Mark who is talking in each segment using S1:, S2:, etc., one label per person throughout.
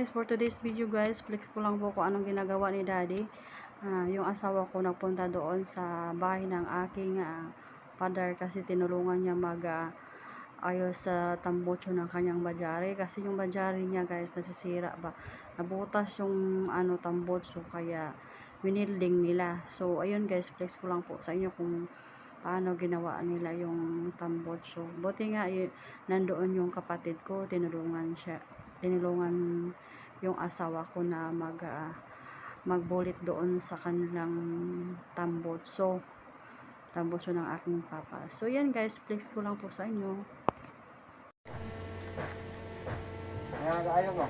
S1: guys, for today's video guys, flex ko lang po kung anong ginagawa ni daddy. Yung asawa ko nagpunta doon sa bahay ng aking father kasi tinulungan niya ayos sa tambutso ng kanyang bajari kasi yung bajari niya guys nasisira ba, nabutas yung tambutso kaya winilding nila. So ayun guys, flex ko lang po sa inyo kung paano ginawa nila yung tambutso. Buti nga nandoon yung kapatid ko, tinulungan yung asawa ko na magbulit doon sa kanilang tambutso ng aking papa. So yan guys, flex ko lang po sa inyo.
S2: Ayaw mo.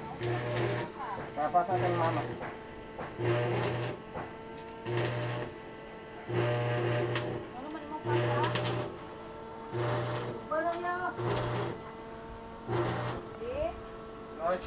S2: Papasan ng mama.
S1: Ano man mo papa? Wala niya.
S2: Oy.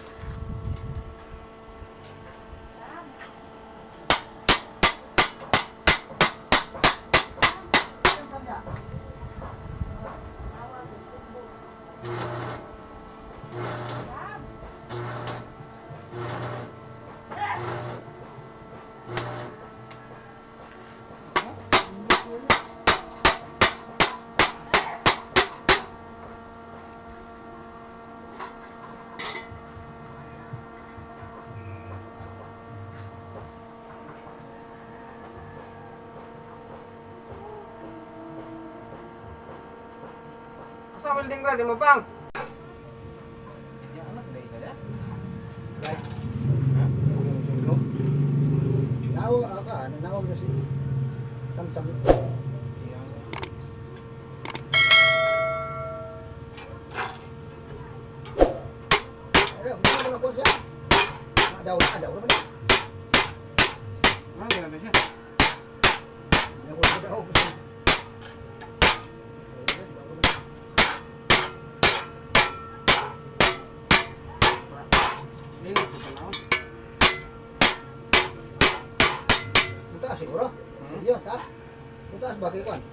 S2: Sa welding rod mo bang? Ya anak dari saya. Baik. Ha? Jumlo.
S3: Nawag na si Samsam. Ano mo siya? Daw naman.
S2: Ganda siya.
S3: Taas siguro? Iya, taas. Taas bagay kan.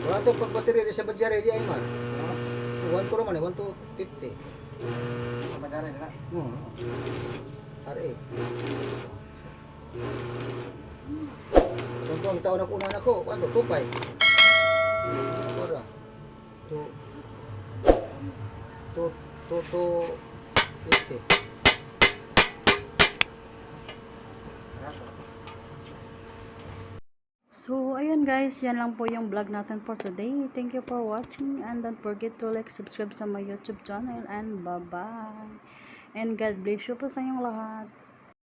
S3: Wala itong pagbateri sa bajari di ay man. 1 ko naman eh, 1 to 50.
S2: Bajari na.
S3: RA. Ito ang taon na kunan ako, 1 to 25. Ora. 50.
S1: So, ayun guys, yan lang po yung vlog natin for today. Thank you for watching and don't forget to like, subscribe sa my YouTube channel and bye-bye. And God bless you po sa inyong lahat.